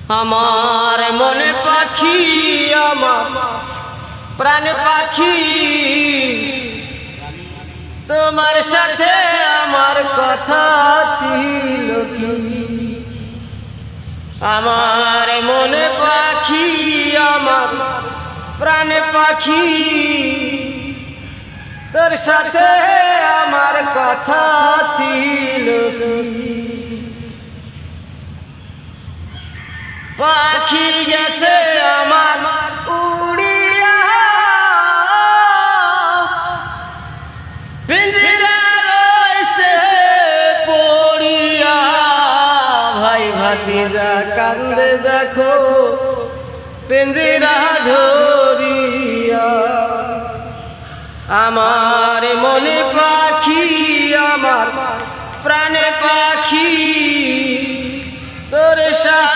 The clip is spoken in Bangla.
আমার মনে পাখি, আমার প্রাণ পাখি, তোমার সাথে আমার কথা ছিল কি? আমার মনে পাখি, আমার প্রাণ পাখি, তোর সাথে আমার কথা ছিল কি? পাখি গেছে আমার উড়িয়া, পিঞ্জিরা রয়েছে পড়িয়া, ভাই ভাতিজা কান্দে দেখো পিঞ্জিরা ধরিয়া। আমার মনে পাখি, আমার প্রাণে পাখি, তোর সাথে